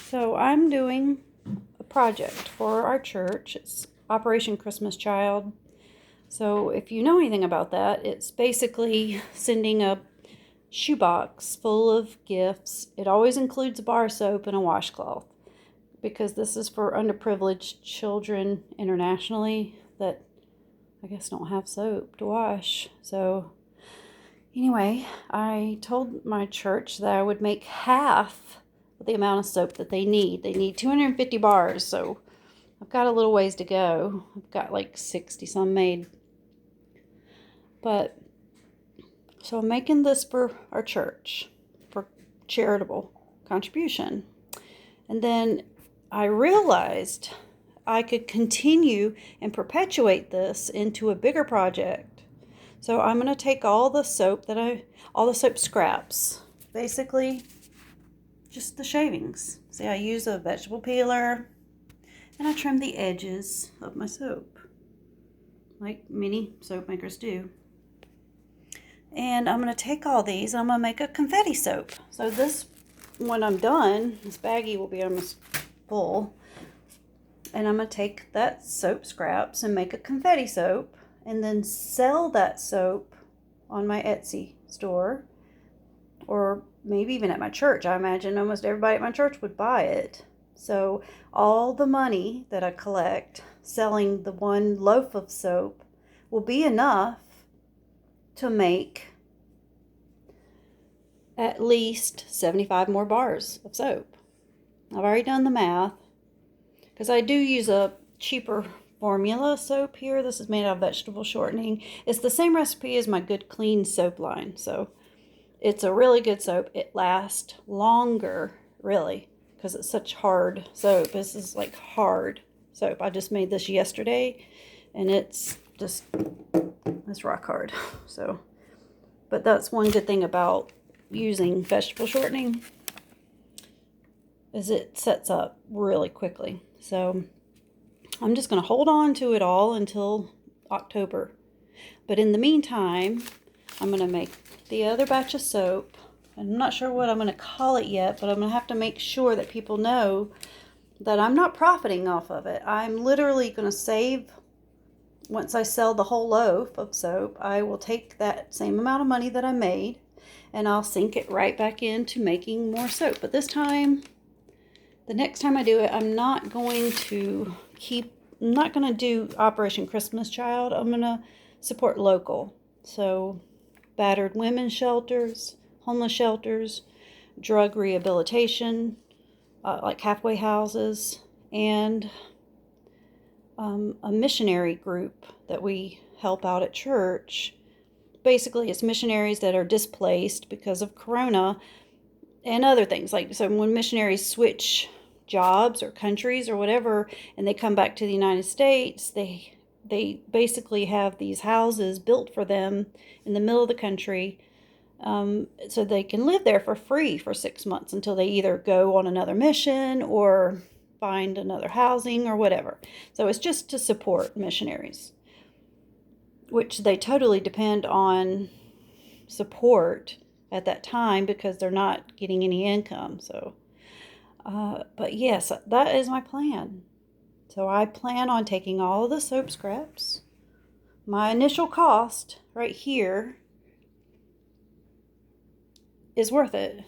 So I'm doing a project for our church. It's Operation Christmas Child. So if you know anything about that, it's basically sending a shoebox full of gifts. It always includes a bar soap and a washcloth because this is for underprivileged children internationally that I guess don't have soap to wash. So anyway, I told my church that I would make half the amount of soap that they need. They need 250 bars, so I've got a little ways to go. I've got like 60 some made. But so I'm making this for our church for charitable contribution. And then I realized I could continue and perpetuate this into a bigger project. So I'm going to take all the soap all the soap scraps, basically just the shavings. See, I use a vegetable peeler and I trim the edges of my soap, like many soap makers do. And I'm going to take all these and I'm going to make a confetti soap. So this, when I'm done, this baggie will be almost full. And I'm going to take that soap scraps and make a confetti soap and then sell that soap on my Etsy store or maybe even at my church. I imagine almost everybody at my church would buy it. So all the money that I collect selling the one loaf of soap will be enough to make at least 75 more bars of soap. I've already done the math because I do use a cheaper formula soap here. This is made out of vegetable shortening. It's the same recipe as my Good Clean soap line. So it's a really good soap. It lasts longer, really, because it's such hard soap. This is like hard soap. I just made this yesterday and it's rock hard. So, but that's one good thing about using vegetable shortening is it sets up really quickly. So I'm just going to hold on to it all until October. But in the meantime, I'm going to make the other batch of soap. I'm not sure what I'm going to call it yet, but I'm going to have to make sure that people know that I'm not profiting off of it. I'm literally going to save. Once I sell the whole loaf of soap, I will take that same amount of money that I made and I'll sink it right back into making more soap. But this time, the next time I do it, I'm not going to do Operation Christmas Child. I'm going to support local. So battered women's shelters, homeless shelters, drug rehabilitation, like halfway houses, and a missionary group that we help out at church. Basically, it's missionaries that are displaced because of Corona and other things. Like, so when missionaries switch jobs or countries or whatever, and they come back to the United States, they basically have these houses built for them in the middle of the country, so they can live there for free for 6 months until they either go on another mission or find another housing or whatever. So it's just to support missionaries, which they totally depend on support at that time because they're not getting any income. So, but yes, that is my plan. So I plan on taking all of the soap scraps. My initial cost right here is worth it.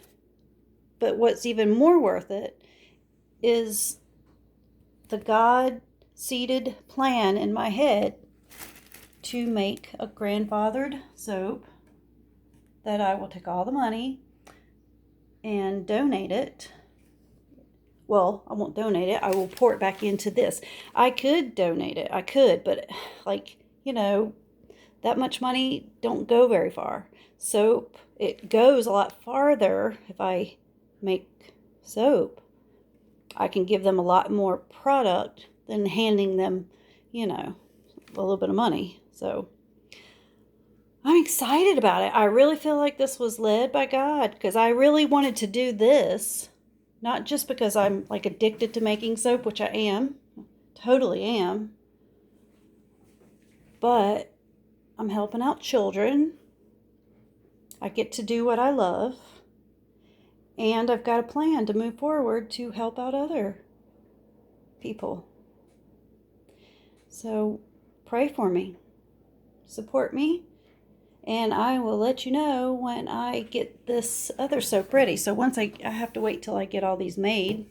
But what's even more worth it is the God-seeded plan in my head to make a grandfathered soap that I will take all the money and donate it. Well, I won't donate it. I will pour it back into this. I could donate it. I could, but that much money don't go very far. Soap, it goes a lot farther if I make soap. I can give them a lot more product than handing them, a little bit of money. So I'm excited about it. I really feel like this was led by God because I really wanted to do this, not just because I'm like addicted to making soap, which I am, totally am, but I'm helping out children. I get to do what I love. And I've got a plan to move forward to help out other people. So pray for me, support me, and I will let you know when I get this other soap ready. So once I have to wait till I get all these made.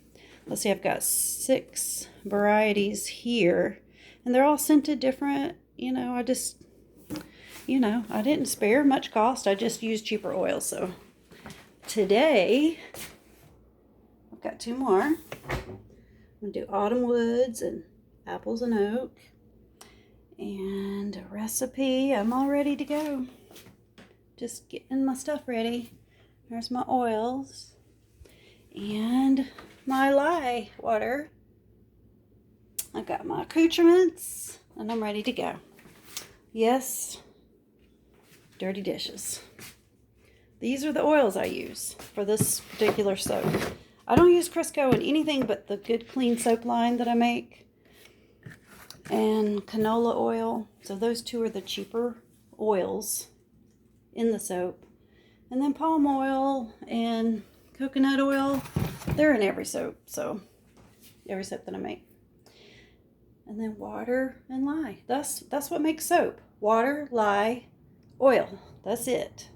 Let's see, I've got 6 varieties here, and they're all scented different. I didn't spare much cost. I just used cheaper oils. So today, I've got 2 more. I'm going to do Autumn Woods and Apples and Oak. And a recipe. I'm all ready to go. Just getting my stuff ready. There's my oils. And my lye water. I got my accoutrements. And I'm ready to go. Yes. Dirty dishes. These are the oils I use for this particular soap. I don't use Crisco in anything but the Good Clean soap line that I make. And canola oil. So those 2 are the cheaper oils in the soap. And then palm oil and coconut oil. They're in every soap. So every soap that I make. And then water and lye. That's what makes soap. Water, lye, oil. That's it.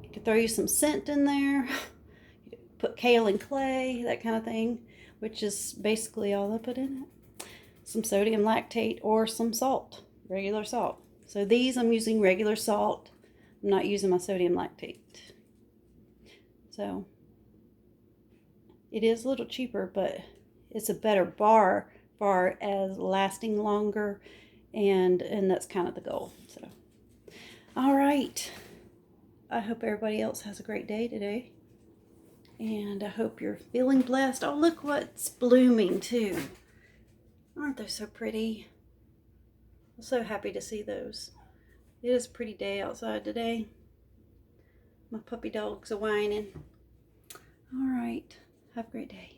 You could throw you some scent in there. Put kale and clay, that kind of thing, which is basically all I put in it. Some sodium lactate or some salt, regular salt. So these I'm using regular salt. I'm not using my sodium lactate. So it is a little cheaper, but it's a better bar as lasting longer, and that's kind of the goal. So all right, I hope everybody else has a great day today, and I hope you're feeling blessed. Oh, look what's blooming too. Aren't they so pretty? I'm so happy to see those. It is a pretty day outside today. My puppy dogs are whining. All right, have a great day.